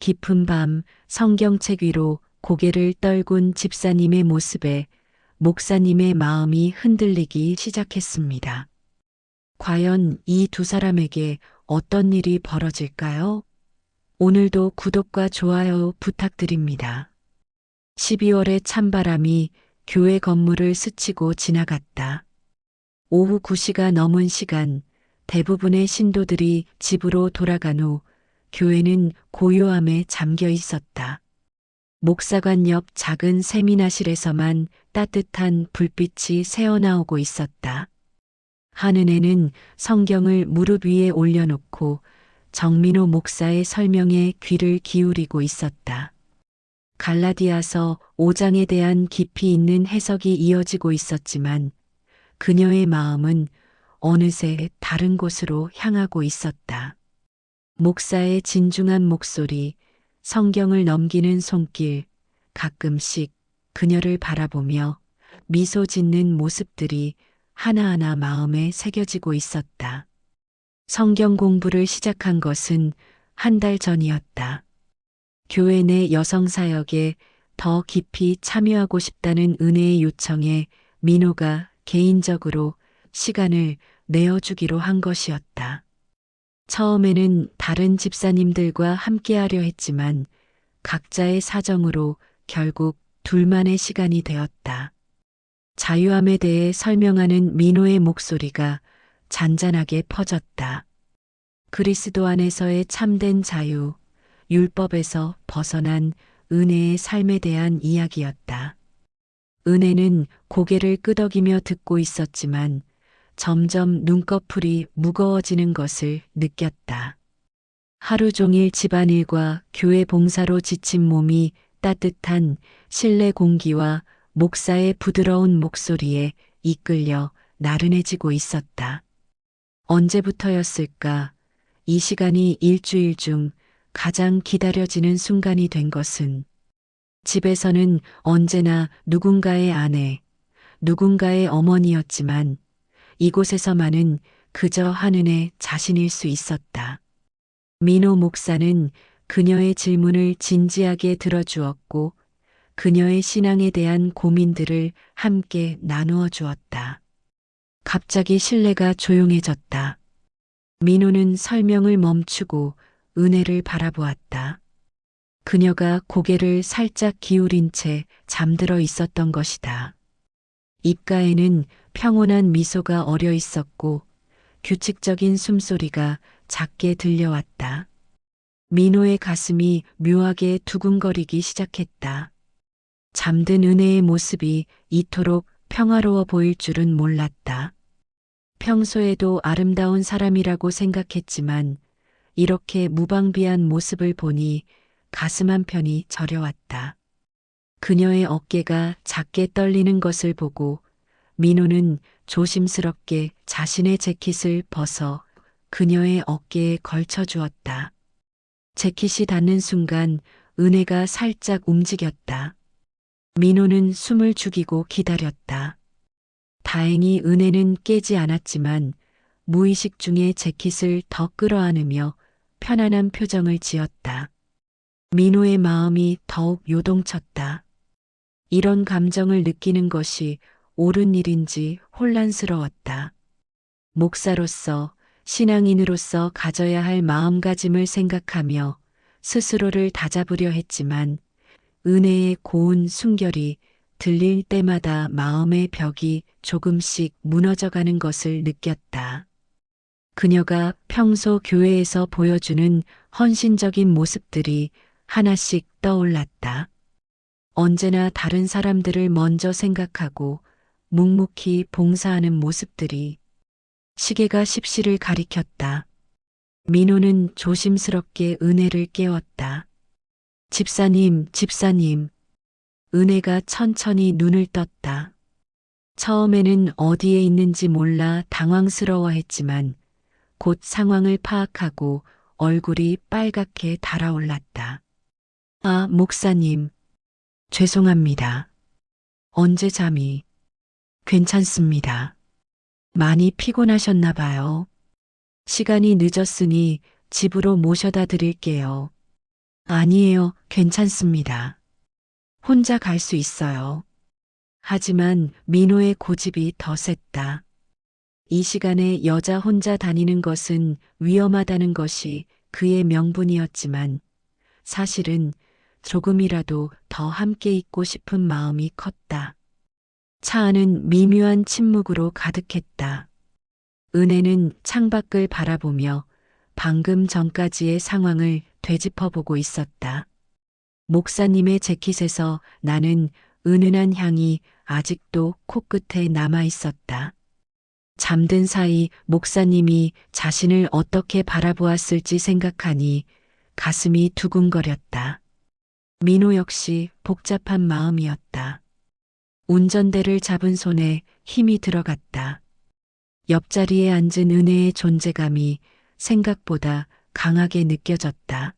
깊은 밤 성경책 위로 고개를 떨군 집사님의 모습에 목사님의 마음이 흔들리기 시작했습니다. 과연 이 두 사람에게 어떤 일이 벌어질까요? 오늘도 구독과 좋아요 부탁드립니다. 12월의 찬바람이 교회 건물을 스치고 지나갔다. 오후 9시가 넘은 시간, 대부분의 신도들이 집으로 돌아간 후 교회는 고요함에 잠겨 있었다. 목사관 옆 작은 세미나실에서만 따뜻한 불빛이 새어나오고 있었다. 한은혜는 성경을 무릎 위에 올려놓고 정민호 목사의 설명에 귀를 기울이고 있었다. 갈라디아서 5장에 대한 깊이 있는 해석이 이어지고 있었지만 그녀의 마음은 어느새 다른 곳으로 향하고 있었다. 목사의 진중한 목소리, 성경을 넘기는 손길, 가끔씩 그녀를 바라보며 미소 짓는 모습들이 하나하나 마음에 새겨지고 있었다. 성경 공부를 시작한 것은 한 달 전이었다. 교회 내 여성 사역에 더 깊이 참여하고 싶다는 은혜의 요청에 민호가 개인적으로 시간을 내어주기로 한 것이었다. 처음에는 다른 집사님들과 함께하려 했지만 각자의 사정으로 결국 둘만의 시간이 되었다. 자유함에 대해 설명하는 민호의 목소리가 잔잔하게 퍼졌다. 그리스도 안에서의 참된 자유, 율법에서 벗어난 은혜의 삶에 대한 이야기였다. 은혜는 고개를 끄덕이며 듣고 있었지만 점점 눈꺼풀이 무거워지는 것을 느꼈다. 하루 종일 집안일과 교회 봉사로 지친 몸이 따뜻한 실내 공기와 목사의 부드러운 목소리에 이끌려 나른해지고 있었다. 언제부터였을까? 이 시간이 일주일 중 가장 기다려지는 순간이 된 것은 집에서는 언제나 누군가의 아내, 누군가의 어머니였지만 이곳에서만은 그저 한은혜 자신일 수 있었다. 민호 목사는 그녀의 질문을 진지하게 들어주었고 그녀의 신앙에 대한 고민들을 함께 나누어 주었다. 갑자기 실내가 조용해졌다. 민호는 설명을 멈추고 은혜를 바라보았다. 그녀가 고개를 살짝 기울인 채 잠들어 있었던 것이다. 입가에는 평온한 미소가 어려 있었고 규칙적인 숨소리가 작게 들려왔다. 민호의 가슴이 묘하게 두근거리기 시작했다. 잠든 은혜의 모습이 이토록 평화로워 보일 줄은 몰랐다. 평소에도 아름다운 사람이라고 생각했지만 이렇게 무방비한 모습을 보니 가슴 한편이 저려왔다. 그녀의 어깨가 작게 떨리는 것을 보고 민호는 조심스럽게 자신의 재킷을 벗어 그녀의 어깨에 걸쳐 주었다. 재킷이 닿는 순간 은혜가 살짝 움직였다. 민호는 숨을 죽이고 기다렸다. 다행히 은혜는 깨지 않았지만 무의식 중에 재킷을 더 끌어안으며 편안한 표정을 지었다. 민호의 마음이 더욱 요동쳤다. 이런 감정을 느끼는 것이 옳은 일인지 혼란스러웠다. 목사로서, 신앙인으로서 가져야 할 마음가짐을 생각하며 스스로를 다잡으려 했지만 은혜의 고운 순결이 들릴 때마다 마음의 벽이 조금씩 무너져가는 것을 느꼈다. 그녀가 평소 교회에서 보여주는 헌신적인 모습들이 하나씩 떠올랐다. 언제나 다른 사람들을 먼저 생각하고 묵묵히 봉사하는 모습들이 시계가 10시를 가리켰다. 민호는 조심스럽게 은혜를 깨웠다. 집사님, 집사님. 은혜가 천천히 눈을 떴다. 처음에는 어디에 있는지 몰라 당황스러워했지만 곧 상황을 파악하고 얼굴이 빨갛게 달아올랐다. 아, 목사님. 죄송합니다. 언제 잠이? 괜찮습니다. 많이 피곤하셨나 봐요. 시간이 늦었으니 집으로 모셔다 드릴게요. 아니에요. 괜찮습니다. 혼자 갈 수 있어요. 하지만 민호의 고집이 더 셌다. 이 시간에 여자 혼자 다니는 것은 위험하다는 것이 그의 명분이었지만 사실은 조금이라도 더 함께 있고 싶은 마음이 컸다. 차 안은 미묘한 침묵으로 가득했다. 은혜는 창밖을 바라보며 방금 전까지의 상황을 되짚어보고 있었다. 목사님의 재킷에서 나는 은은한 향이 아직도 코끝에 남아 있었다. 잠든 사이 목사님이 자신을 어떻게 바라보았을지 생각하니 가슴이 두근거렸다. 민호 역시 복잡한 마음이었다. 운전대를 잡은 손에 힘이 들어갔다. 옆자리에 앉은 은혜의 존재감이 생각보다 강하게 느껴졌다.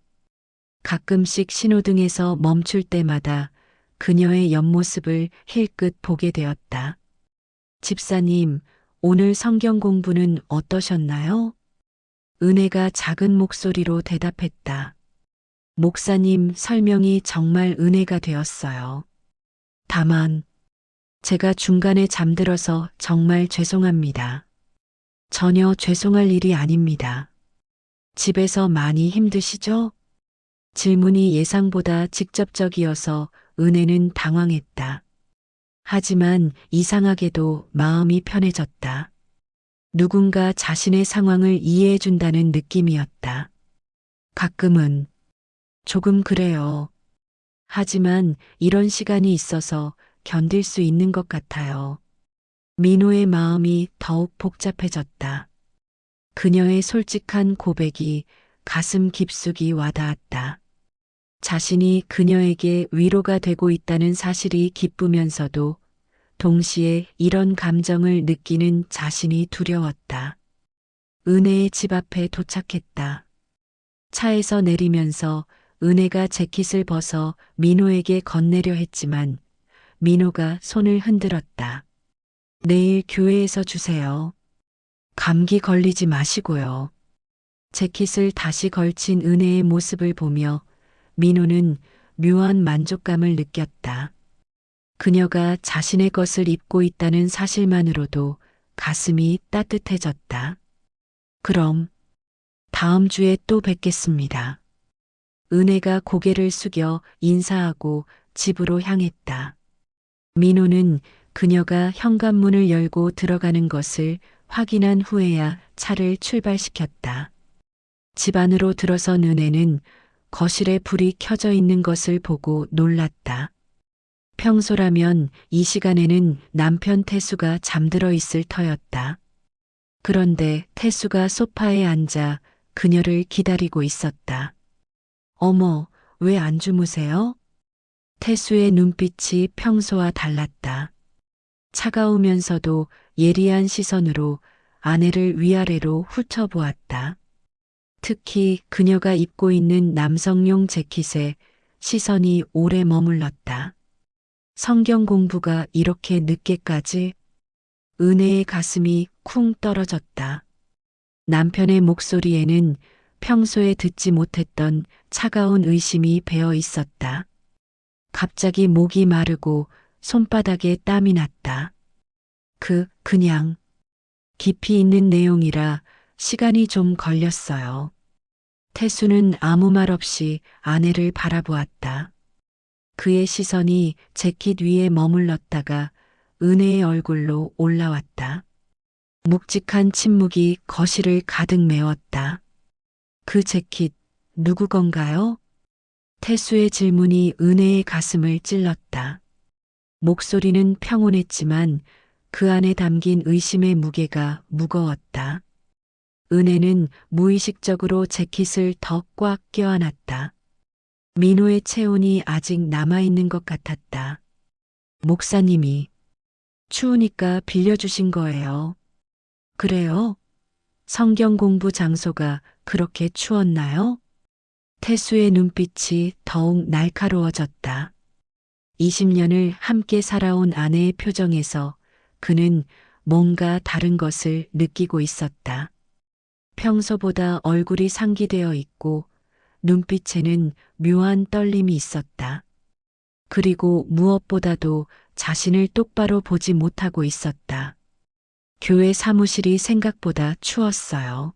가끔씩 신호등에서 멈출 때마다 그녀의 옆모습을 힐끗 보게 되었다. 집사님, 오늘 성경 공부는 어떠셨나요? 은혜가 작은 목소리로 대답했다. 목사님 설명이 정말 은혜가 되었어요. 다만, 제가 중간에 잠들어서 정말 죄송합니다. 전혀 죄송할 일이 아닙니다. 집에서 많이 힘드시죠? 질문이 예상보다 직접적이어서 은혜는 당황했다. 하지만 이상하게도 마음이 편해졌다. 누군가 자신의 상황을 이해해준다는 느낌이었다. 가끔은 조금 그래요. 하지만 이런 시간이 있어서 견딜 수 있는 것 같아요. 민호의 마음이 더욱 복잡해졌다. 그녀의 솔직한 고백이 가슴 깊숙이 와닿았다. 자신이 그녀에게 위로가 되고 있다는 사실이 기쁘면서도 동시에 이런 감정을 느끼는 자신이 두려웠다. 은혜의 집 앞에 도착했다. 차에서 내리면서 은혜가 재킷을 벗어 민호에게 건네려 했지만 민호가 손을 흔들었다. 내일 교회에서 주세요. 감기 걸리지 마시고요. 재킷을 다시 걸친 은혜의 모습을 보며 민호는 묘한 만족감을 느꼈다. 그녀가 자신의 것을 입고 있다는 사실만으로도 가슴이 따뜻해졌다. 그럼 다음 주에 또 뵙겠습니다. 은혜가 고개를 숙여 인사하고 집으로 향했다. 민호는 그녀가 현관문을 열고 들어가는 것을 확인한 후에야 차를 출발시켰다. 집 안으로 들어선 은혜는 거실에 불이 켜져 있는 것을 보고 놀랐다. 평소라면 이 시간에는 남편 태수가 잠들어 있을 터였다. 그런데 태수가 소파에 앉아 그녀를 기다리고 있었다. 어머, 왜 안 주무세요? 태수의 눈빛이 평소와 달랐다. 차가우면서도 예리한 시선으로 아내를 위아래로 훑어보았다. 특히 그녀가 입고 있는 남성용 재킷에 시선이 오래 머물렀다. 성경 공부가 이렇게 늦게까지? 은혜의 가슴이 쿵 떨어졌다. 남편의 목소리에는 평소에 듣지 못했던 차가운 의심이 배어 있었다. 갑자기 목이 마르고 손바닥에 땀이 났다. 그냥 깊이 있는 내용이라 시간이 좀 걸렸어요. 태수는 아무 말 없이 아내를 바라보았다. 그의 시선이 재킷 위에 머물렀다가 은혜의 얼굴로 올라왔다. 묵직한 침묵이 거실을 가득 메웠다. 그 재킷 누구 건가요? 태수의 질문이 은혜의 가슴을 찔렀다. 목소리는 평온했지만 그 안에 담긴 의심의 무게가 무거웠다. 은혜는 무의식적으로 재킷을 더 꽉 껴안았다. 민호의 체온이 아직 남아있는 것 같았다. 목사님이 추우니까 빌려주신 거예요. 그래요? 성경 공부 장소가 그렇게 추웠나요? 태수의 눈빛이 더욱 날카로워졌다. 20년을 함께 살아온 아내의 표정에서 그는 뭔가 다른 것을 느끼고 있었다. 평소보다 얼굴이 상기되어 있고 눈빛에는 묘한 떨림이 있었다. 그리고 무엇보다도 자신을 똑바로 보지 못하고 있었다. 교회 사무실이 생각보다 추웠어요.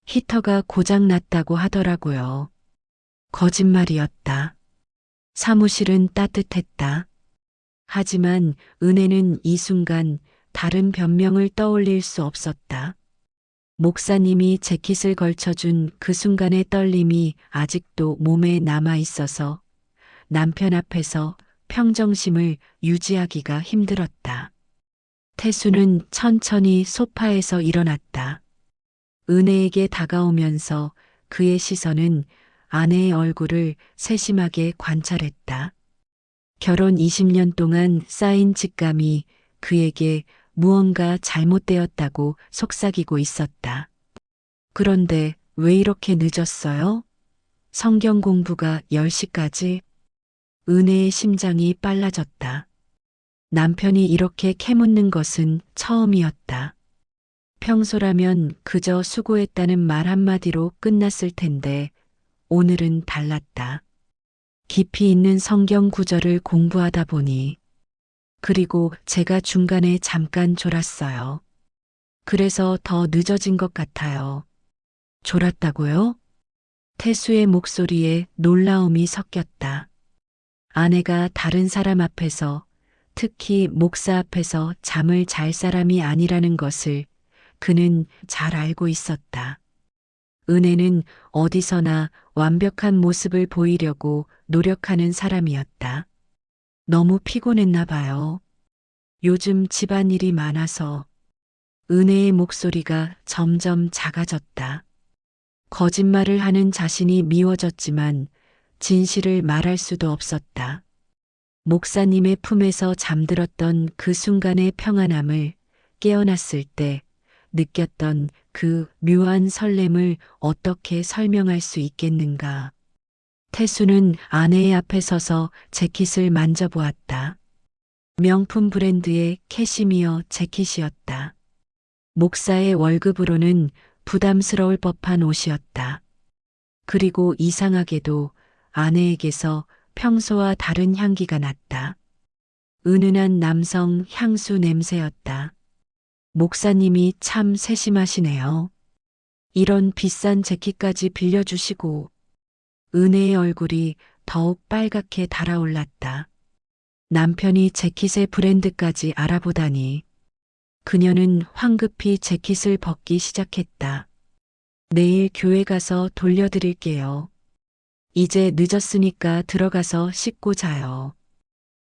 히터가 고장 났다고 하더라고요. 거짓말이었다. 사무실은 따뜻했다. 하지만 은혜는 이 순간 다른 변명을 떠올릴 수 없었다. 목사님이 재킷을 걸쳐준 그 순간의 떨림이 아직도 몸에 남아 있어서 남편 앞에서 평정심을 유지하기가 힘들었다. 태수는 천천히 소파에서 일어났다. 은혜에게 다가오면서 그의 시선은 아내의 얼굴을 세심하게 관찰했다. 결혼 20년 동안 쌓인 직감이 그에게 무언가 잘못되었다고 속삭이고 있었다. 그런데 왜 이렇게 늦었어요? 성경 공부가 10시까지? 은혜의 심장이 빨라졌다. 남편이 이렇게 캐묻는 것은 처음이었다. 평소라면 그저 수고했다는 말 한마디로 끝났을 텐데 오늘은 달랐다. 깊이 있는 성경 구절을 공부하다 보니 그리고 제가 중간에 잠깐 졸았어요. 그래서 더 늦어진 것 같아요. 졸았다고요? 태수의 목소리에 놀라움이 섞였다. 아내가 다른 사람 앞에서, 특히 목사 앞에서 잠을 잘 사람이 아니라는 것을 그는 잘 알고 있었다. 은혜는 어디서나 완벽한 모습을 보이려고 노력하는 사람이었다. 너무 피곤했나 봐요. 요즘 집안일이 많아서. 은혜의 목소리가 점점 작아졌다. 거짓말을 하는 자신이 미워졌지만 진실을 말할 수도 없었다. 목사님의 품에서 잠들었던 그 순간의 평안함을 깨어났을 때 느꼈던 그 묘한 설렘을 어떻게 설명할 수 있겠는가. 태수는 아내의 앞에 서서 재킷을 만져보았다. 명품 브랜드의 캐시미어 재킷이었다. 목사의 월급으로는 부담스러울 법한 옷이었다. 그리고 이상하게도 아내에게서 평소와 다른 향기가 났다. 은은한 남성 향수 냄새였다. 목사님이 참 세심하시네요. 이런 비싼 재킷까지 빌려주시고. 은혜의 얼굴이 더욱 빨갛게 달아올랐다. 남편이 재킷의 브랜드까지 알아보다니. 그녀는 황급히 재킷을 벗기 시작했다. 내일 교회 가서 돌려드릴게요. 이제 늦었으니까 들어가서 씻고 자요.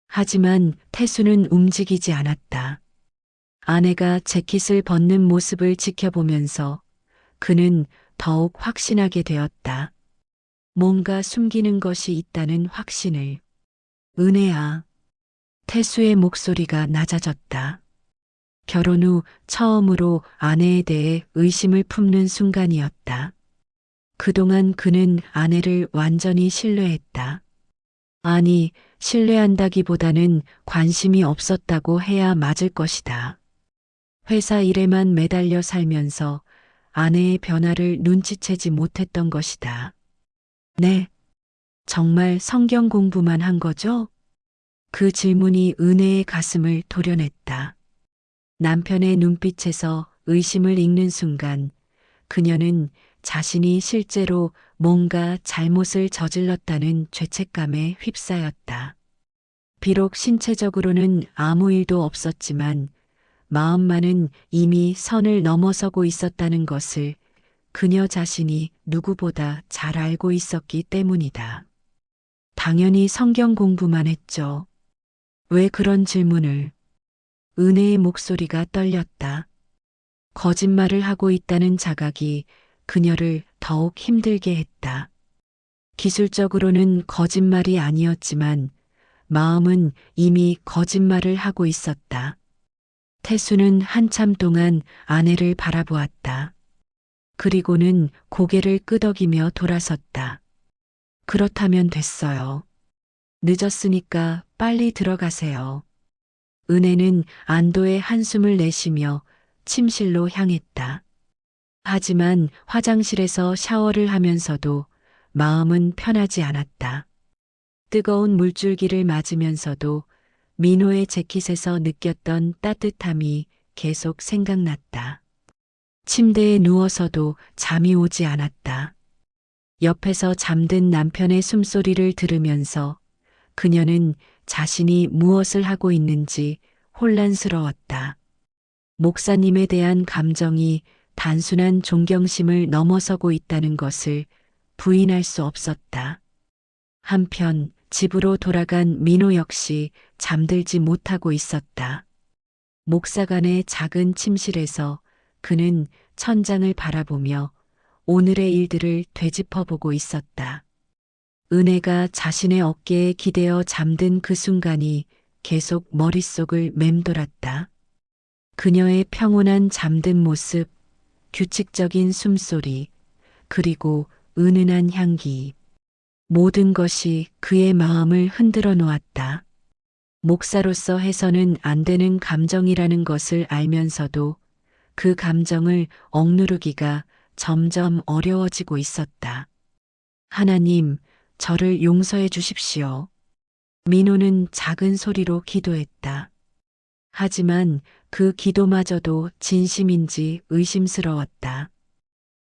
하지만 태수는 움직이지 않았다. 아내가 재킷을 벗는 모습을 지켜보면서 그는 더욱 확신하게 되었다. 뭔가 숨기는 것이 있다는 확신을. 은혜야. 태수의 목소리가 낮아졌다. 결혼 후 처음으로 아내에 대해 의심을 품는 순간이었다. 그동안 그는 아내를 완전히 신뢰했다. 아니, 신뢰한다기보다는 관심이 없었다고 해야 맞을 것이다. 회사 일에만 매달려 살면서 아내의 변화를 눈치채지 못했던 것이다. 네, 정말 성경 공부만 한 거죠? 그 질문이 은혜의 가슴을 도려냈다. 남편의 눈빛에서 의심을 읽는 순간 그녀는 자신이 실제로 뭔가 잘못을 저질렀다는 죄책감에 휩싸였다. 비록 신체적으로는 아무 일도 없었지만 마음만은 이미 선을 넘어서고 있었다는 것을 그녀 자신이 누구보다 잘 알고 있었기 때문이다. 당연히 성경 공부만 했죠. 왜 그런 질문을? 은혜의 목소리가 떨렸다. 거짓말을 하고 있다는 자각이 그녀를 더욱 힘들게 했다. 기술적으로는 거짓말이 아니었지만 마음은 이미 거짓말을 하고 있었다. 태수는 한참 동안 아내를 바라보았다. 그리고는 고개를 끄덕이며 돌아섰다. 그렇다면 됐어요. 늦었으니까 빨리 들어가세요. 은혜는 안도의 한숨을 내쉬며 침실로 향했다. 하지만 화장실에서 샤워를 하면서도 마음은 편하지 않았다. 뜨거운 물줄기를 맞으면서도 민호의 재킷에서 느꼈던 따뜻함이 계속 생각났다. 침대에 누워서도 잠이 오지 않았다. 옆에서 잠든 남편의 숨소리를 들으면서 그녀는 자신이 무엇을 하고 있는지 혼란스러웠다. 목사님에 대한 감정이 단순한 존경심을 넘어서고 있다는 것을 부인할 수 없었다. 한편 집으로 돌아간 민호 역시 잠들지 못하고 있었다. 목사관의 작은 침실에서 그는 천장을 바라보며 오늘의 일들을 되짚어보고 있었다. 은혜가 자신의 어깨에 기대어 잠든 그 순간이 계속 머릿속을 맴돌았다. 그녀의 평온한 잠든 모습, 규칙적인 숨소리, 그리고 은은한 향기. 모든 것이 그의 마음을 흔들어 놓았다. 목사로서 해서는 안 되는 감정이라는 것을 알면서도 그 감정을 억누르기가 점점 어려워지고 있었다. 하나님, 저를 용서해 주십시오. 민호는 작은 소리로 기도했다. 하지만 그 기도마저도 진심인지 의심스러웠다.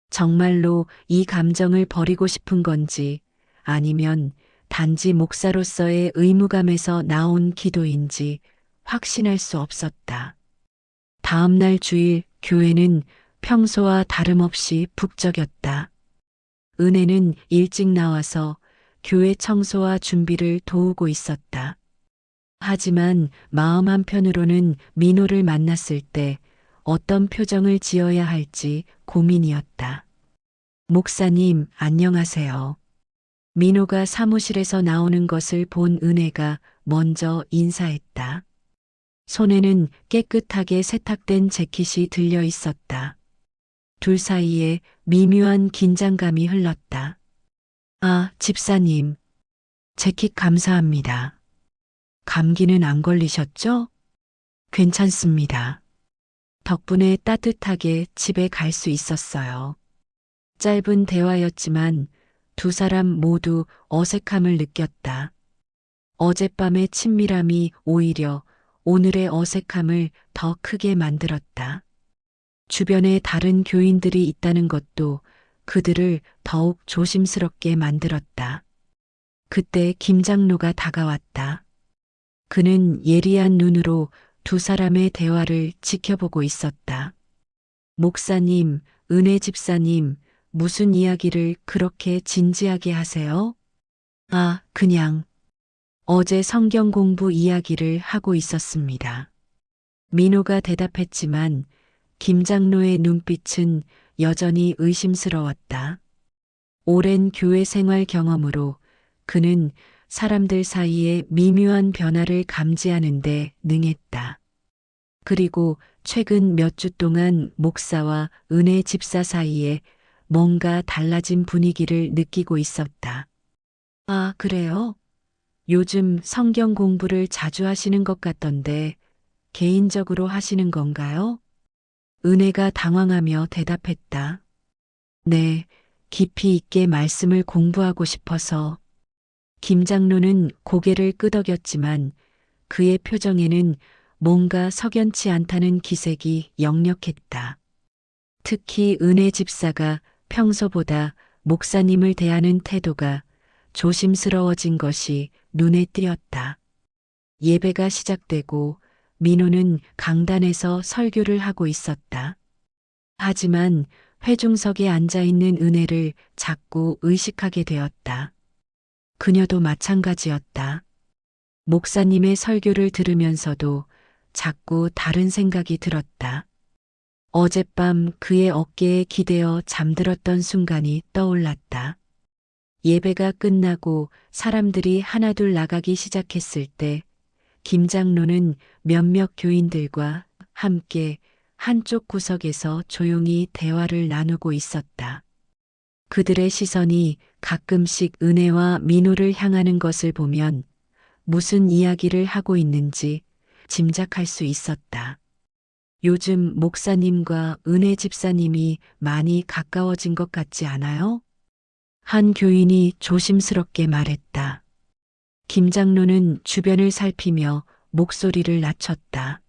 정말로 이 감정을 버리고 싶은 건지 아니면 단지 목사로서의 의무감에서 나온 기도인지 확신할 수 없었다. 다음 날 주일 교회는 평소와 다름없이 북적였다. 은혜는 일찍 나와서 교회 청소와 준비를 도우고 있었다. 하지만 마음 한편으로는 민호를 만났을 때 어떤 표정을 지어야 할지 고민이었다. 목사님, 안녕하세요. 민호가 사무실에서 나오는 것을 본 은혜가 먼저 인사했다. 손에는 깨끗하게 세탁된 재킷이 들려 있었다. 둘 사이에 미묘한 긴장감이 흘렀다. 아, 집사님. 재킷 감사합니다. 감기는 안 걸리셨죠? 괜찮습니다. 덕분에 따뜻하게 집에 갈 수 있었어요. 짧은 대화였지만 두 사람 모두 어색함을 느꼈다. 어젯밤의 친밀함이 오히려 오늘의 어색함을 더 크게 만들었다. 주변에 다른 교인들이 있다는 것도 그들을 더욱 조심스럽게 만들었다. 그때 김 장로가 다가왔다. 그는 예리한 눈으로 두 사람의 대화를 지켜보고 있었다. 목사님, 은혜 집사님, 무슨 이야기를 그렇게 진지하게 하세요? 아, 그냥 어제 성경 공부 이야기를 하고 있었습니다. 민호가 대답했지만 김 장로의 눈빛은 여전히 의심스러웠다. 오랜 교회 생활 경험으로 그는 사람들 사이에 미묘한 변화를 감지하는데 능했다. 그리고 최근 몇 주 동안 목사와 은혜 집사 사이에 뭔가 달라진 분위기를 느끼고 있었다. 아, 그래요? 요즘 성경 공부를 자주 하시는 것 같던데 개인적으로 하시는 건가요? 은혜가 당황하며 대답했다. 네, 깊이 있게 말씀을 공부하고 싶어서. 김 장로는 고개를 끄덕였지만 그의 표정에는 뭔가 석연치 않다는 기색이 역력했다. 특히 은혜 집사가 평소보다 목사님을 대하는 태도가 조심스러워진 것이 눈에 띄었다. 예배가 시작되고 민호는 강단에서 설교를 하고 있었다. 하지만 회중석에 앉아 있는 은혜를 자꾸 의식하게 되었다. 그녀도 마찬가지였다. 목사님의 설교를 들으면서도 자꾸 다른 생각이 들었다. 어젯밤 그의 어깨에 기대어 잠들었던 순간이 떠올랐다. 예배가 끝나고 사람들이 하나둘 나가기 시작했을 때 김 장로는 몇몇 교인들과 함께 한쪽 구석에서 조용히 대화를 나누고 있었다. 그들의 시선이 가끔씩 은혜와 민호를 향하는 것을 보면 무슨 이야기를 하고 있는지 짐작할 수 있었다. 요즘 목사님과 은혜 집사님이 많이 가까워진 것 같지 않아요? 한 교인이 조심스럽게 말했다. 김 장로는 주변을 살피며 목소리를 낮췄다.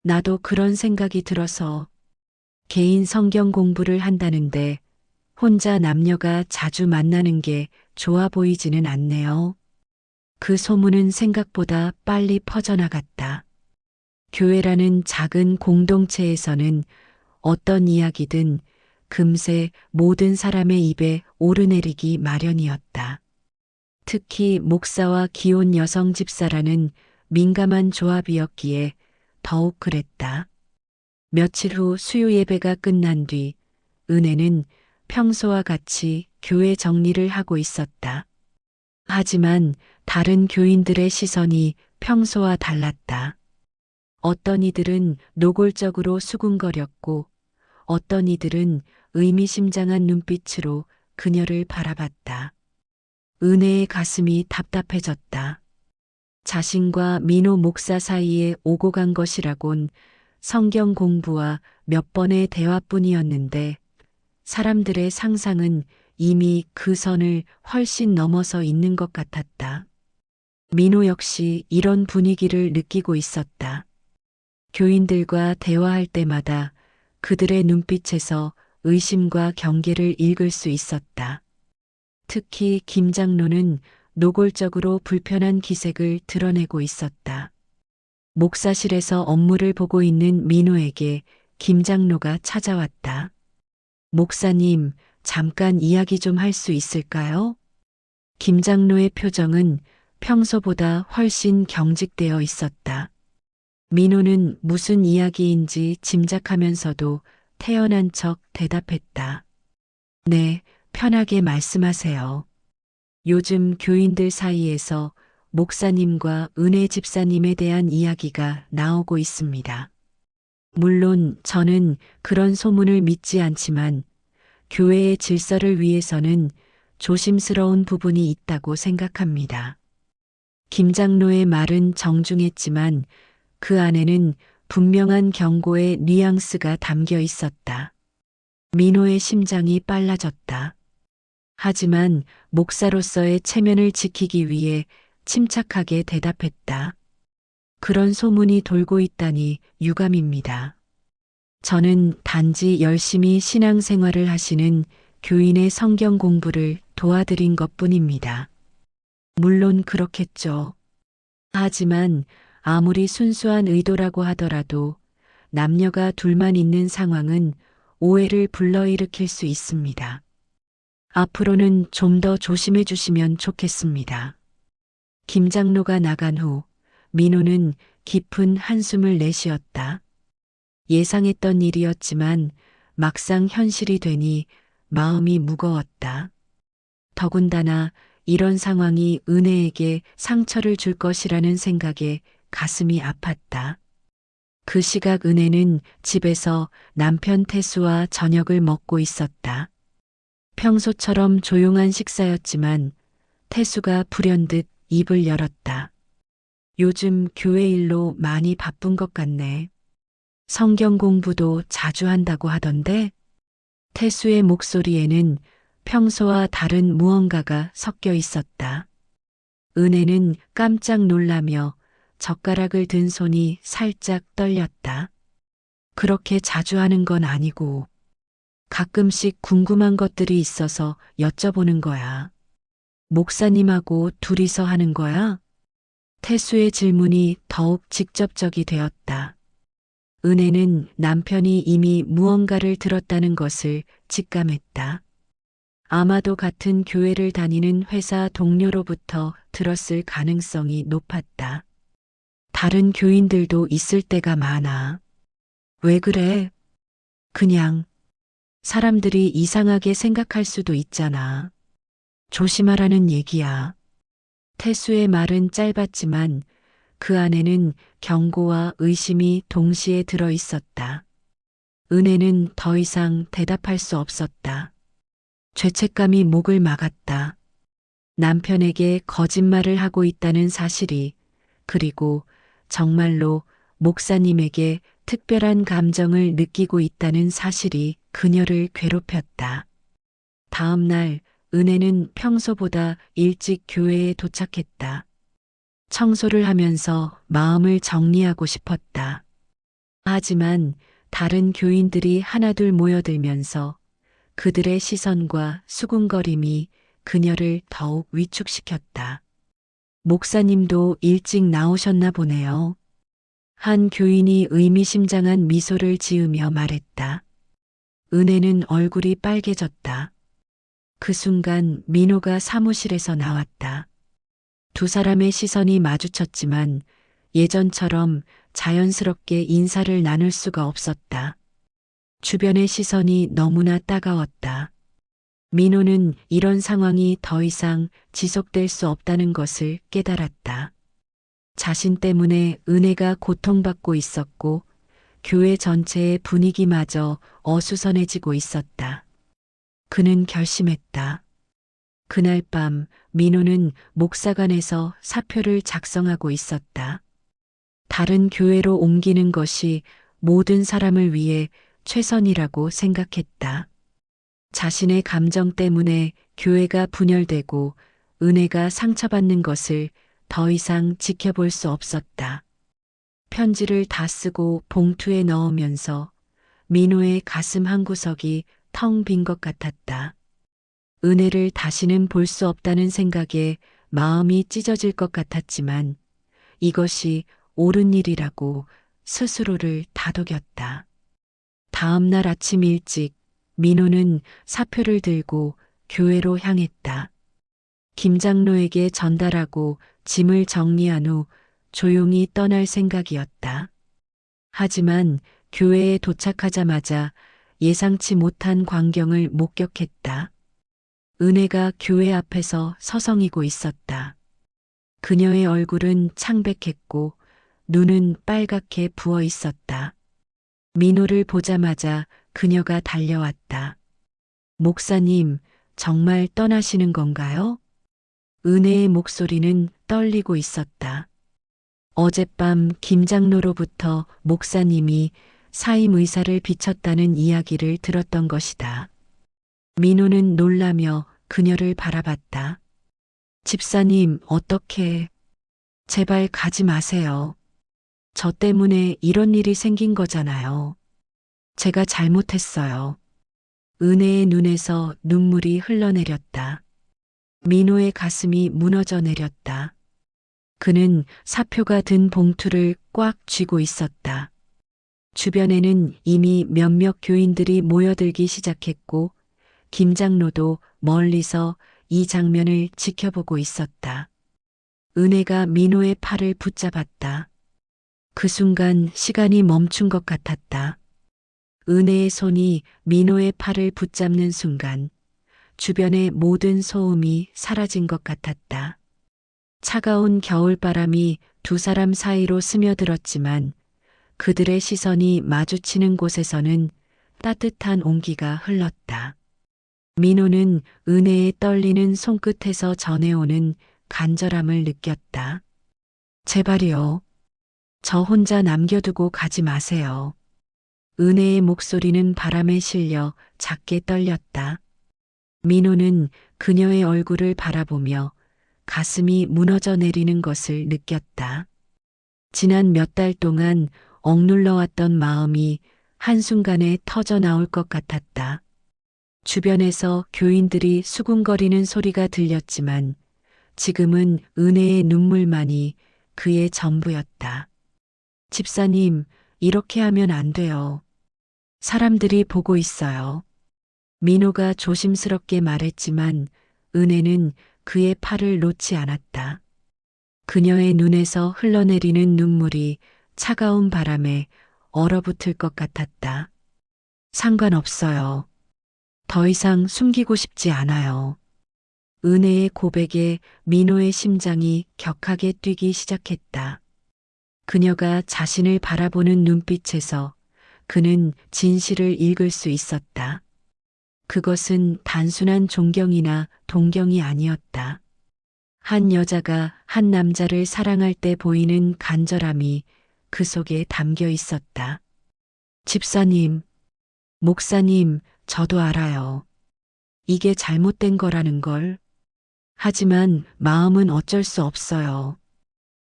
나도 그런 생각이 들어서 개인 성경 공부를 한다는데 혼자 남녀가 자주 만나는 게 좋아 보이지는 않네요. 그 소문은 생각보다 빨리 퍼져나갔다. 교회라는 작은 공동체에서는 어떤 이야기든 금세 모든 사람의 입에 오르내리기 마련이었다. 특히 목사와 기혼 여성 집사라는 민감한 조합이었기에 더욱 그랬다. 며칠 후 수요 예배가 끝난 뒤 은혜는 평소와 같이 교회 정리를 하고 있었다. 하지만 다른 교인들의 시선이 평소와 달랐다. 어떤 이들은 노골적으로 수군거렸고 어떤 이들은 의미심장한 눈빛으로 그녀를 바라봤다. 은혜의 가슴이 답답해졌다. 자신과 민호 목사 사이에 오고 간 것이라곤 성경 공부와 몇 번의 대화뿐이었는데 사람들의 상상은 이미 그 선을 훨씬 넘어서 있는 것 같았다. 민호 역시 이런 분위기를 느끼고 있었다. 교인들과 대화할 때마다 그들의 눈빛에서 의심과 경계를 읽을 수 있었다. 특히 김 장로는 노골적으로 불편한 기색을 드러내고 있었다. 목사실에서 업무를 보고 있는 민호에게 김 장로가 찾아왔다. 목사님, 잠깐 이야기 좀 할 수 있을까요? 김 장로의 표정은 평소보다 훨씬 경직되어 있었다. 민호는 무슨 이야기인지 짐작하면서도 태연한 척 대답했다. 네, 편하게 말씀하세요. 요즘 교인들 사이에서 목사님과 은혜 집사님에 대한 이야기가 나오고 있습니다. 물론 저는 그런 소문을 믿지 않지만 교회의 질서를 위해서는 조심스러운 부분이 있다고 생각합니다. 김 장로의 말은 정중했지만 그 안에는 분명한 경고의 뉘앙스가 담겨 있었다. 민호의 심장이 빨라졌다. 하지만 목사로서의 체면을 지키기 위해 침착하게 대답했다. 그런 소문이 돌고 있다니 유감입니다. 저는 단지 열심히 신앙생활을 하시는 교인의 성경 공부를 도와드린 것뿐입니다. 물론 그렇겠죠. 하지만 아무리 순수한 의도라고 하더라도 남녀가 둘만 있는 상황은 오해를 불러일으킬 수 있습니다. 앞으로는 좀 더 조심해 주시면 좋겠습니다. 김 장로가 나간 후 민호는 깊은 한숨을 내쉬었다. 예상했던 일이었지만 막상 현실이 되니 마음이 무거웠다. 더군다나 이런 상황이 은혜에게 상처를 줄 것이라는 생각에 가슴이 아팠다. 그 시각 은혜는 집에서 남편 태수와 저녁을 먹고 있었다. 평소처럼 조용한 식사였지만 태수가 불현듯 입을 열었다. 요즘 교회 일로 많이 바쁜 것 같네. 성경 공부도 자주 한다고 하던데? 태수의 목소리에는 평소와 다른 무언가가 섞여 있었다. 은혜는 깜짝 놀라며 젓가락을 든 손이 살짝 떨렸다. 그렇게 자주 하는 건 아니고 가끔씩 궁금한 것들이 있어서 여쭤보는 거야. 목사님하고 둘이서 하는 거야? 태수의 질문이 더욱 직접적이 되었다. 은혜는 남편이 이미 무언가를 들었다는 것을 직감했다. 아마도 같은 교회를 다니는 회사 동료로부터 들었을 가능성이 높았다. 다른 교인들도 있을 때가 많아. 왜 그래? 그냥 사람들이 이상하게 생각할 수도 있잖아. 조심하라는 얘기야. 태수의 말은 짧았지만 그 안에는 경고와 의심이 동시에 들어 있었다. 은혜는 더 이상 대답할 수 없었다. 죄책감이 목을 막았다. 남편에게 거짓말을 하고 있다는 사실이, 그리고 정말로 목사님에게 특별한 감정을 느끼고 있다는 사실이 그녀를 괴롭혔다. 다음 날 은혜는 평소보다 일찍 교회에 도착했다. 청소를 하면서 마음을 정리하고 싶었다. 하지만 다른 교인들이 하나둘 모여들면서 그들의 시선과 수군거림이 그녀를 더욱 위축시켰다. 목사님도 일찍 나오셨나 보네요. 한 교인이 의미심장한 미소를 지으며 말했다. 은혜는 얼굴이 빨개졌다. 그 순간 민호가 사무실에서 나왔다. 두 사람의 시선이 마주쳤지만 예전처럼 자연스럽게 인사를 나눌 수가 없었다. 주변의 시선이 너무나 따가웠다. 민호는 이런 상황이 더 이상 지속될 수 없다는 것을 깨달았다. 자신 때문에 은혜가 고통받고 있었고 교회 전체의 분위기마저 어수선해지고 있었다. 그는 결심했다. 그날 밤 민호는 목사관에서 사표를 작성하고 있었다. 다른 교회로 옮기는 것이 모든 사람을 위해 최선이라고 생각했다. 자신의 감정 때문에 교회가 분열되고 은혜가 상처받는 것을 더 이상 지켜볼 수 없었다. 편지를 다 쓰고 봉투에 넣으면서 민호의 가슴 한구석이 텅 빈 것 같았다. 은혜를 다시는 볼 수 없다는 생각에 마음이 찢어질 것 같았지만 이것이 옳은 일이라고 스스로를 다독였다. 다음 날 아침 일찍 민호는 사표를 들고 교회로 향했다. 김 장로에게 전달하고 짐을 정리한 후 조용히 떠날 생각이었다. 하지만 교회에 도착하자마자 예상치 못한 광경을 목격했다. 은혜가 교회 앞에서 서성이고 있었다. 그녀의 얼굴은 창백했고 눈은 빨갛게 부어 있었다. 민호를 보자마자 그녀가 달려왔다. 목사님, 정말 떠나시는 건가요? 은혜의 목소리는 떨리고 있었다. 어젯밤 김 장로로부터 목사님이 사임 의사를 비쳤다는 이야기를 들었던 것이다. 민호는 놀라며 그녀를 바라봤다. 집사님, 어떻게... 제발 가지 마세요. 저 때문에 이런 일이 생긴 거잖아요. 제가 잘못했어요. 은혜의 눈에서 눈물이 흘러내렸다. 민호의 가슴이 무너져 내렸다. 그는 사표가 든 봉투를 꽉 쥐고 있었다. 주변에는 이미 몇몇 교인들이 모여들기 시작했고 김 장로도 멀리서 이 장면을 지켜보고 있었다. 은혜가 민호의 팔을 붙잡았다. 그 순간 시간이 멈춘 것 같았다. 은혜의 손이 민호의 팔을 붙잡는 순간 주변의 모든 소음이 사라진 것 같았다. 차가운 겨울바람이 두 사람 사이로 스며들었지만 그들의 시선이 마주치는 곳에서는 따뜻한 온기가 흘렀다. 민호는 은혜의 떨리는 손끝에서 전해오는 간절함을 느꼈다. 제발요. 저 혼자 남겨두고 가지 마세요. 은혜의 목소리는 바람에 실려 작게 떨렸다. 민호는 그녀의 얼굴을 바라보며 가슴이 무너져 내리는 것을 느꼈다. 지난 몇 달 동안 억눌러왔던 마음이 한순간에 터져 나올 것 같았다. 주변에서 교인들이 수군거리는 소리가 들렸지만 지금은 은혜의 눈물만이 그의 전부였다. 집사님, 이렇게 하면 안 돼요. 사람들이 보고 있어요. 민호가 조심스럽게 말했지만 은혜는 그의 팔을 놓지 않았다. 그녀의 눈에서 흘러내리는 눈물이 차가운 바람에 얼어붙을 것 같았다. 상관없어요. 더 이상 숨기고 싶지 않아요. 은혜의 고백에 민호의 심장이 격하게 뛰기 시작했다. 그녀가 자신을 바라보는 눈빛에서 그는 진실을 읽을 수 있었다. 그것은 단순한 존경이나 동경이 아니었다. 한 여자가 한 남자를 사랑할 때 보이는 간절함이 그 속에 담겨 있었다. 집사님, 목사님, 저도 알아요. 이게 잘못된 거라는 걸. 하지만 마음은 어쩔 수 없어요.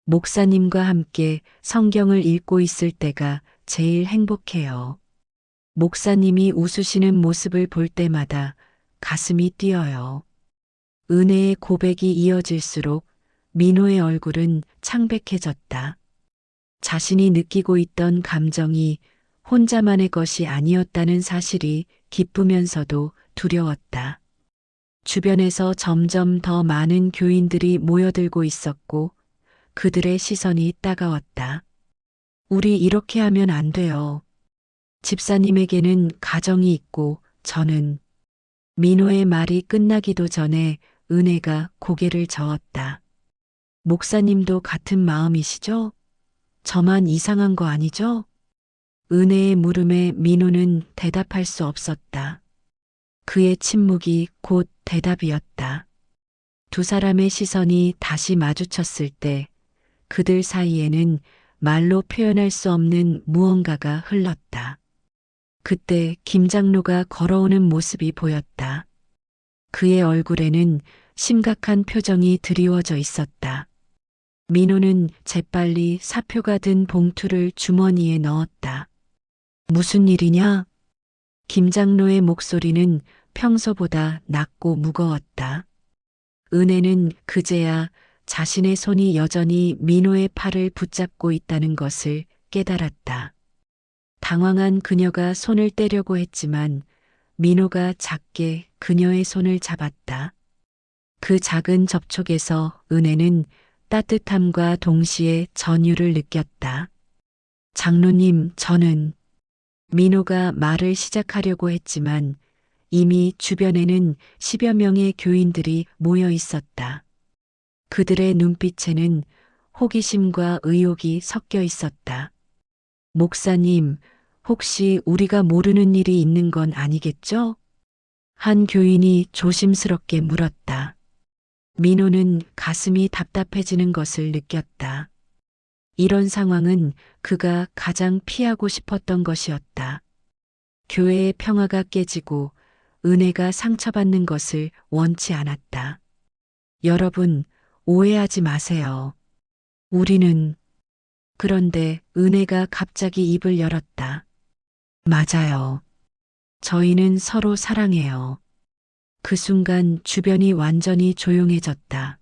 목사님과 함께 성경을 읽고 있을 때가 제일 행복해요. 목사님이 웃으시는 모습을 볼 때마다 가슴이 뛰어요. 은혜의 고백이 이어질수록 민호의 얼굴은 창백해졌다. 자신이 느끼고 있던 감정이 혼자만의 것이 아니었다는 사실이 기쁘면서도 두려웠다. 주변에서 점점 더 많은 교인들이 모여들고 있었고 그들의 시선이 따가웠다. 우리 이렇게 하면 안 돼요. 집사님에게는 가정이 있고 저는 민호의 말이 끝나기도 전에 은혜가 고개를 저었다. 목사님도 같은 마음이시죠? 저만 이상한 거 아니죠? 은혜의 물음에 민호는 대답할 수 없었다. 그의 침묵이 곧 대답이었다. 두 사람의 시선이 다시 마주쳤을 때 그들 사이에는 말로 표현할 수 없는 무언가가 흘렀다. 그때 김 장로가 걸어오는 모습이 보였다. 그의 얼굴에는 심각한 표정이 드리워져 있었다. 민호는 재빨리 사표가 든 봉투를 주머니에 넣었다. 무슨 일이냐? 김 장로의 목소리는 평소보다 낮고 무거웠다. 은혜는 그제야 자신의 손이 여전히 민호의 팔을 붙잡고 있다는 것을 깨달았다. 당황한 그녀가 손을 떼려고 했지만 민호가 작게 그녀의 손을 잡았다. 그 작은 접촉에서 은혜는 따뜻함과 동시에 전율을 느꼈다. 장로님, 저는 민호가 말을 시작하려고 했지만 이미 주변에는 10여 명의 교인들이 모여 있었다. 그들의 눈빛에는 호기심과 의욕이 섞여 있었다. 목사님, 혹시 우리가 모르는 일이 있는 건 아니겠죠? 한 교인이 조심스럽게 물었다. 민호는 가슴이 답답해지는 것을 느꼈다. 이런 상황은 그가 가장 피하고 싶었던 것이었다. 교회의 평화가 깨지고 은혜가 상처받는 것을 원치 않았다. 여러분, 오해하지 마세요. 우리는 그런데 은혜가 갑자기 입을 열었다. 맞아요. 저희는 서로 사랑해요. 그 순간 주변이 완전히 조용해졌다.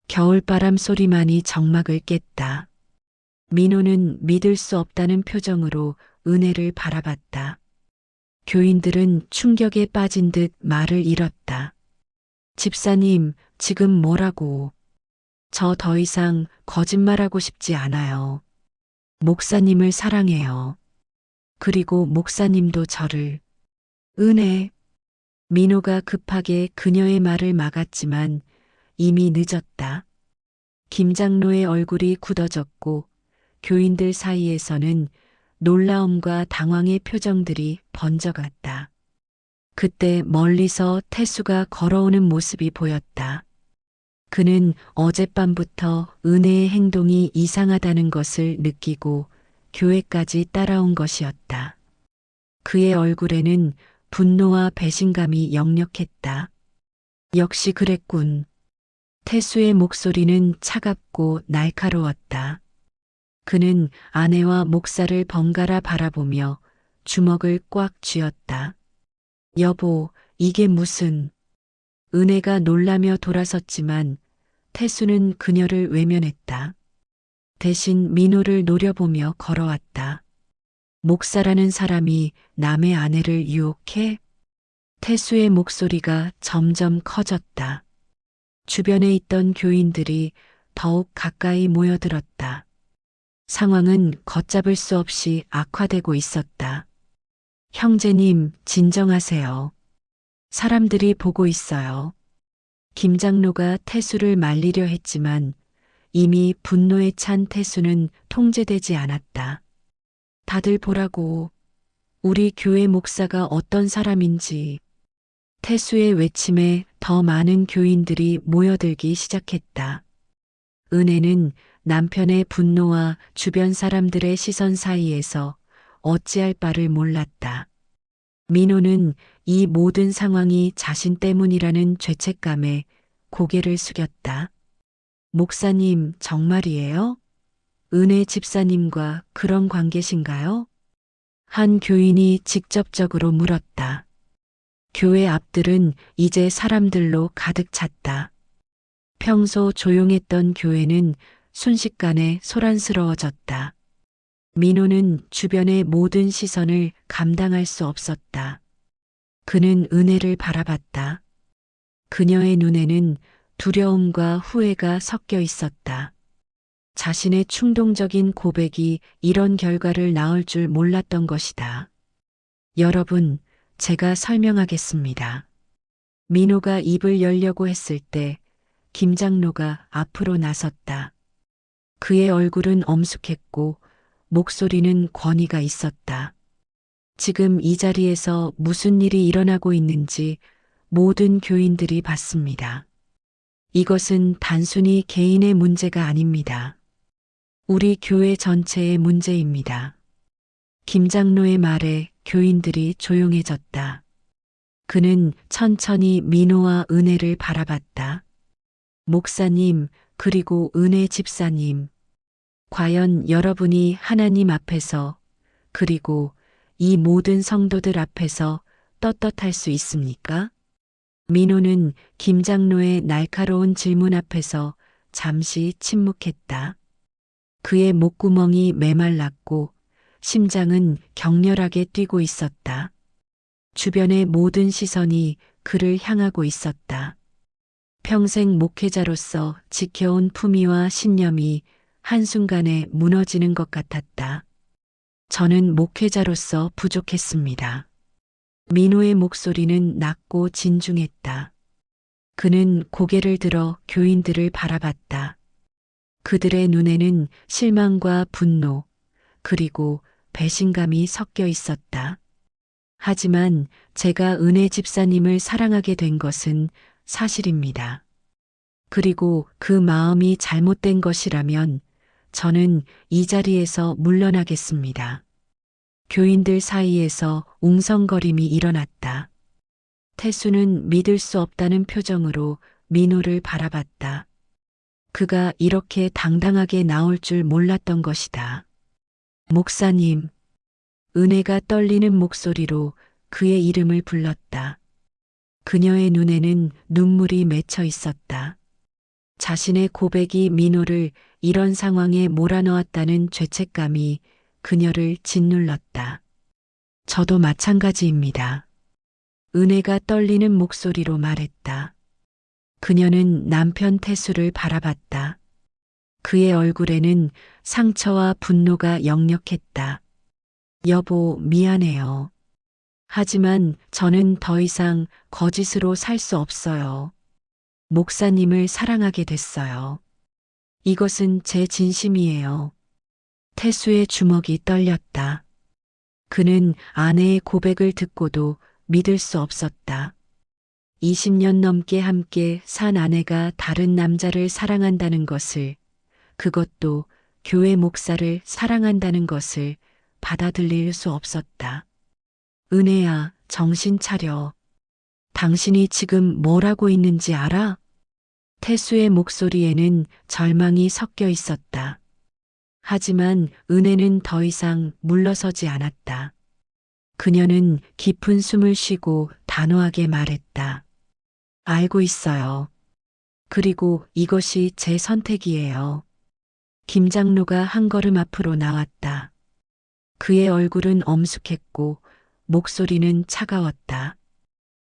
겨울바람 소리만이 정막을 깼다. 민호는 믿을 수 없다는 표정으로 은혜를 바라봤다. 교인들은 충격에 빠진 듯 말을 잃었다. 집사님, 지금 뭐라고? 저 더 이상 거짓말하고 싶지 않아요. 목사님을 사랑해요. 그리고 목사님도 저를. 은혜. 민호가 급하게 그녀의 말을 막았지만 이미 늦었다. 김 장로의 얼굴이 굳어졌고 교인들 사이에서는 놀라움과 당황의 표정들이 번져갔다. 그때 멀리서 태수가 걸어오는 모습이 보였다. 그는 어젯밤부터 은혜의 행동이 이상하다는 것을 느끼고 교회까지 따라온 것이었다. 그의 얼굴에는 분노와 배신감이 역력했다. 역시 그랬군. 태수의 목소리는 차갑고 날카로웠다. 그는 아내와 목사를 번갈아 바라보며 주먹을 꽉 쥐었다. 여보, 이게 무슨... 은혜가 놀라며 돌아섰지만 태수는 그녀를 외면했다. 대신 민호를 노려보며 걸어왔다. 목사라는 사람이 남의 아내를 유혹해? 태수의 목소리가 점점 커졌다. 주변에 있던 교인들이 더욱 가까이 모여들었다. 상황은 걷잡을 수 없이 악화되고 있었다. 형제님, 진정하세요. 사람들이 보고 있어요. 김 장로가 태수를 말리려 했지만 이미 분노에 찬 태수는 통제되지 않았다. 다들 보라고. 우리 교회 목사가 어떤 사람인지. 태수의 외침에 더 많은 교인들이 모여들기 시작했다. 은혜는 남편의 분노와 주변 사람들의 시선 사이에서 어찌할 바를 몰랐다. 민호는 이 모든 상황이 자신 때문이라는 죄책감에 고개를 숙였다. 목사님, 정말이에요? 은혜 집사님과 그런 관계신가요? 한 교인이 직접적으로 물었다. 교회 앞들은 이제 사람들로 가득 찼다. 평소 조용했던 교회는 순식간에 소란스러워졌다. 민호는 주변의 모든 시선을 감당할 수 없었다. 그는 은혜를 바라봤다. 그녀의 눈에는 두려움과 후회가 섞여 있었다. 자신의 충동적인 고백이 이런 결과를 낳을 줄 몰랐던 것이다. 여러분, 제가 설명하겠습니다. 민호가 입을 열려고 했을 때 김 장로가 앞으로 나섰다. 그의 얼굴은 엄숙했고 목소리는 권위가 있었다. 지금 이 자리에서 무슨 일이 일어나고 있는지 모든 교인들이 봤습니다. 이것은 단순히 개인의 문제가 아닙니다. 우리 교회 전체의 문제입니다. 김 장로의 말에 교인들이 조용해졌다. 그는 천천히 민호와 은혜를 바라봤다. 목사님, 그리고 은혜 집사님, 과연 여러분이 하나님 앞에서 그리고 이 모든 성도들 앞에서 떳떳할 수 있습니까? 민호는 김 장로의 날카로운 질문 앞에서 잠시 침묵했다. 그의 목구멍이 메말랐고 심장은 격렬하게 뛰고 있었다. 주변의 모든 시선이 그를 향하고 있었다. 평생 목회자로서 지켜온 품위와 신념이 한순간에 무너지는 것 같았다. 저는 목회자로서 부족했습니다. 민호의 목소리는 낮고 진중했다. 그는 고개를 들어 교인들을 바라봤다. 그들의 눈에는 실망과 분노, 그리고 배신감이 섞여 있었다. 하지만 제가 은혜 집사님을 사랑하게 된 것은 사실입니다. 그리고 그 마음이 잘못된 것이라면 저는 이 자리에서 물러나겠습니다. 교인들 사이에서 웅성거림이 일어났다. 태수는 믿을 수 없다는 표정으로 민호를 바라봤다. 그가 이렇게 당당하게 나올 줄 몰랐던 것이다. 목사님, 은혜가 떨리는 목소리로 그의 이름을 불렀다. 그녀의 눈에는 눈물이 맺혀 있었다. 자신의 고백이 민호를 이런 상황에 몰아넣었다는 죄책감이 그녀를 짓눌렀다. 저도 마찬가지입니다. 은혜가 떨리는 목소리로 말했다. 그녀는 남편 태수를 바라봤다. 그의 얼굴에는 상처와 분노가 역력했다. 여보, 미안해요. 하지만 저는 더 이상 거짓으로 살 수 없어요. 목사님을 사랑하게 됐어요. 이것은 제 진심이에요. 태수의 주먹이 떨렸다. 그는 아내의 고백을 듣고도 믿을 수 없었다. 20년 넘게 함께 산 아내가 다른 남자를 사랑한다는 것을, 그것도 교회 목사를 사랑한다는 것을 받아들일 수 없었다. 은혜야, 정신 차려. 당신이 지금 뭘 하고 있는지 알아? 태수의 목소리에는 절망이 섞여 있었다. 하지만 은혜는 더 이상 물러서지 않았다. 그녀는 깊은 숨을 쉬고 단호하게 말했다. 알고 있어요. 그리고 이것이 제 선택이에요. 김 장로가 한 걸음 앞으로 나왔다. 그의 얼굴은 엄숙했고 목소리는 차가웠다.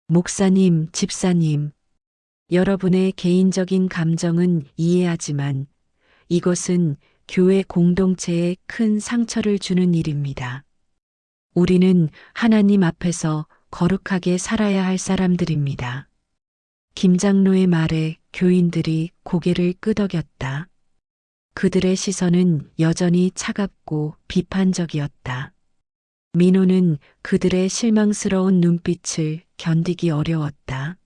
목사님, 집사님, 여러분의 개인적인 감정은 이해하지만 이것은 교회 공동체에 큰 상처를 주는 일입니다. 우리는 하나님 앞에서 거룩하게 살아야 할 사람들입니다. 김 장로의 말에 교인들이 고개를 끄덕였다. 그들의 시선은 여전히 차갑고 비판적이었다. 민호는 그들의 실망스러운 눈빛을 견디기 어려웠다.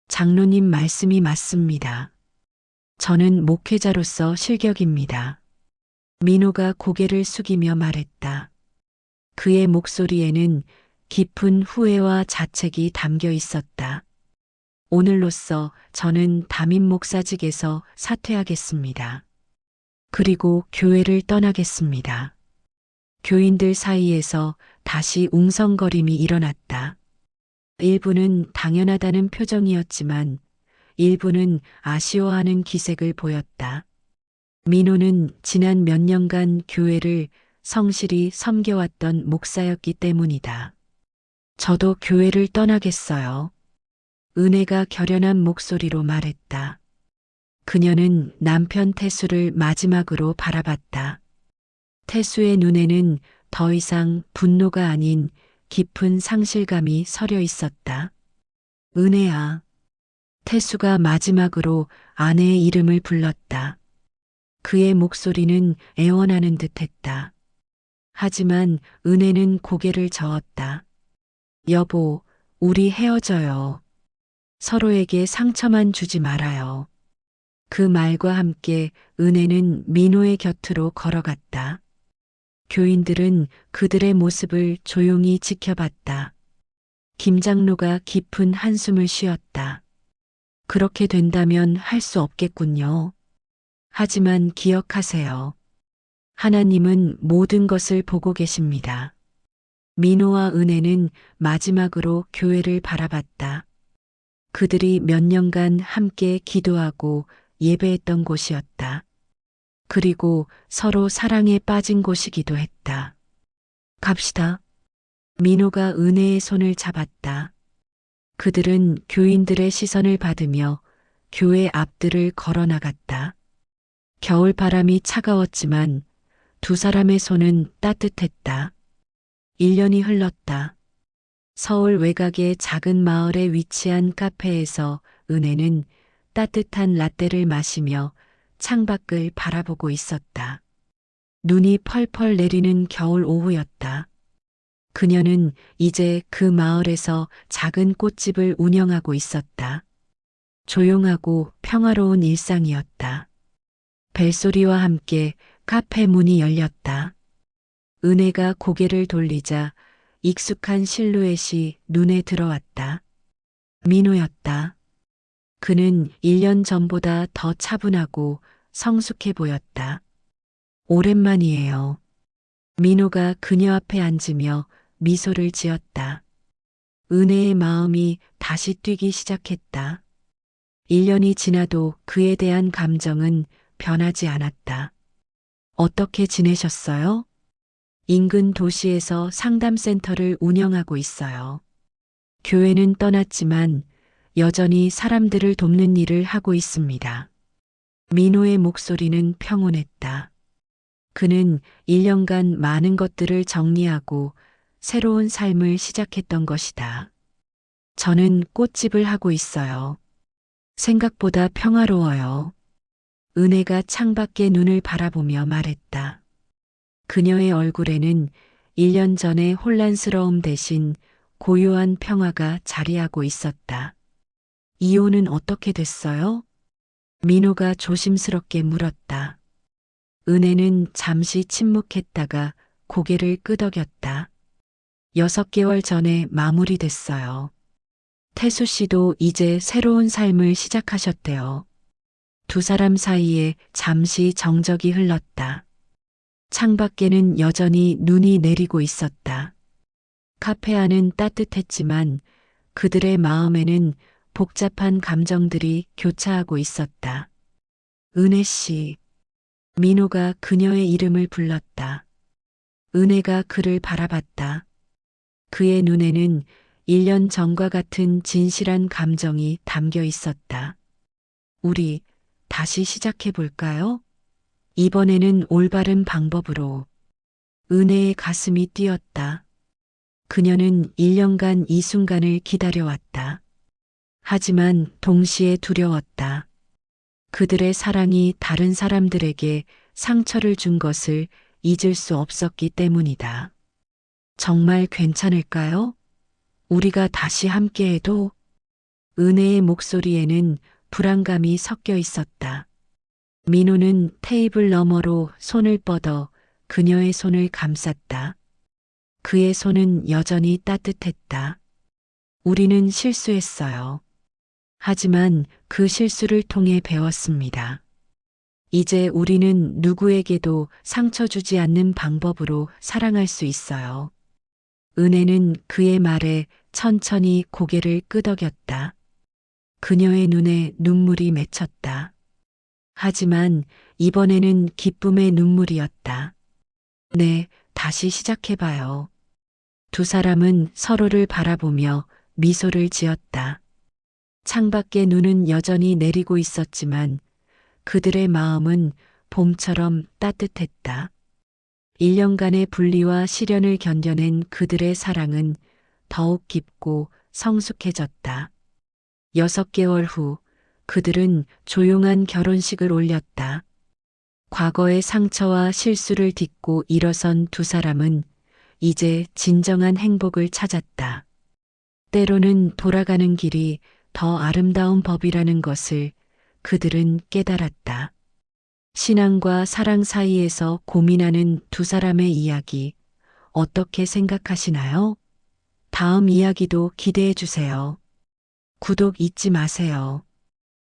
장로님 말씀이 맞습니다. 저는 목회자로서 실격입니다. 민호가 고개를 숙이며 말했다. 그의 목소리에는 깊은 후회와 자책이 담겨 있었다. 오늘로써 저는 담임 목사직에서 사퇴하겠습니다. 그리고 교회를 떠나겠습니다. 교인들 사이에서 다시 웅성거림이 일어났다. 일부는 당연하다는 표정이었지만 일부는 아쉬워하는 기색을 보였다. 민호는 지난 몇 년간 교회를 성실히 섬겨왔던 목사였기 때문이다. 저도 교회를 떠나겠어요. 은혜가 결연한 목소리로 말했다. 그녀는 남편 태수를 마지막으로 바라봤다. 태수의 눈에는 더 이상 분노가 아닌 깊은 상실감이 서려 있었다. 은혜야. 태수가 마지막으로 아내의 이름을 불렀다. 그의 목소리는 애원하는 듯했다. 하지만 은혜는 고개를 저었다. 여보, 우리 헤어져요. 서로에게 상처만 주지 말아요. 그 말과 함께 은혜는 민호의 곁으로 걸어갔다. 교인들은 그들의 모습을 조용히 지켜봤다. 김 장로가 깊은 한숨을 쉬었다. 그렇게 된다면 할 수 없겠군요. 하지만 기억하세요. 하나님은 모든 것을 보고 계십니다. 민호와 은혜는 마지막으로 교회를 바라봤다. 그들이 몇 년간 함께 기도하고 예배했던 곳이었다. 그리고 서로 사랑에 빠진 곳이기도 했다. 갑시다. 민호가 은혜의 손을 잡았다. 그들은 교인들의 시선을 받으며 교회 앞들을 걸어 나갔다. 겨울 바람이 차가웠지만 두 사람의 손은 따뜻했다. 1년이 흘렀다. 서울 외곽의 작은 마을에 위치한 카페에서 은혜는 따뜻한 라떼를 마시며 창밖을 바라보고 있었다. 눈이 펄펄 내리는 겨울 오후였다. 그녀는 이제 그 마을에서 작은 꽃집을 운영하고 있었다. 조용하고 평화로운 일상이었다. 벨소리와 함께 카페 문이 열렸다. 은혜가 고개를 돌리자 익숙한 실루엣이 눈에 들어왔다. 민호였다. 그는 1년 전보다 더 차분하고 성숙해 보였다. 오랜만이에요. 민호가 그녀 앞에 앉으며 미소를 지었다. 은혜의 마음이 다시 뛰기 시작했다. 1년이 지나도 그에 대한 감정은 변하지 않았다. 어떻게 지내셨어요? 인근 도시에서 상담센터를 운영하고 있어요. 교회는 떠났지만 여전히 사람들을 돕는 일을 하고 있습니다. 민호의 목소리는 평온했다. 그는 1년간 많은 것들을 정리하고 새로운 삶을 시작했던 것이다. 저는 꽃집을 하고 있어요. 생각보다 평화로워요. 은혜가 창밖에 눈을 바라보며 말했다. 그녀의 얼굴에는 1년 전의 혼란스러움 대신 고요한 평화가 자리하고 있었다. 이혼은 어떻게 됐어요? 민호가 조심스럽게 물었다. 은혜는 잠시 침묵했다가 고개를 끄덕였다. 6개월 전에 마무리됐어요. 태수 씨도 이제 새로운 삶을 시작하셨대요. 두 사람 사이에 잠시 정적이 흘렀다. 창밖에는 여전히 눈이 내리고 있었다. 카페 안은 따뜻했지만 그들의 마음에는 복잡한 감정들이 교차하고 있었다. 은혜 씨. 민호가 그녀의 이름을 불렀다. 은혜가 그를 바라봤다. 그의 눈에는 1년 전과 같은 진실한 감정이 담겨 있었다. 우리 다시 시작해 볼까요? 이번에는 올바른 방법으로. 은혜의 가슴이 뛰었다. 그녀는 1년간 이 순간을 기다려왔다. 하지만 동시에 두려웠다. 그들의 사랑이 다른 사람들에게 상처를 준 것을 잊을 수 없었기 때문이다. 정말 괜찮을까요? 우리가 다시 함께해도? 은혜의 목소리에는 불안감이 섞여 있었다. 민호는 테이블 너머로 손을 뻗어 그녀의 손을 감쌌다. 그의 손은 여전히 따뜻했다. 우리는 실수했어요. 하지만 그 실수를 통해 배웠습니다. 이제 우리는 누구에게도 상처 주지 않는 방법으로 사랑할 수 있어요. 은혜는 그의 말에 천천히 고개를 끄덕였다. 그녀의 눈에 눈물이 맺혔다. 하지만 이번에는 기쁨의 눈물이었다. 네, 다시 시작해봐요. 두 사람은 서로를 바라보며 미소를 지었다. 창밖에 눈은 여전히 내리고 있었지만 그들의 마음은 봄처럼 따뜻했다. 1년간의 분리와 시련을 견뎌낸 그들의 사랑은 더욱 깊고 성숙해졌다. 6개월 후 그들은 조용한 결혼식을 올렸다. 과거의 상처와 실수를 딛고 일어선 두 사람은 이제 진정한 행복을 찾았다. 때로는 돌아가는 길이 더 아름다운 법이라는 것을 그들은 깨달았다. 신앙과 사랑 사이에서 고민하는 두 사람의 이야기, 어떻게 생각하시나요? 다음 이야기도 기대해 주세요. 구독 잊지 마세요.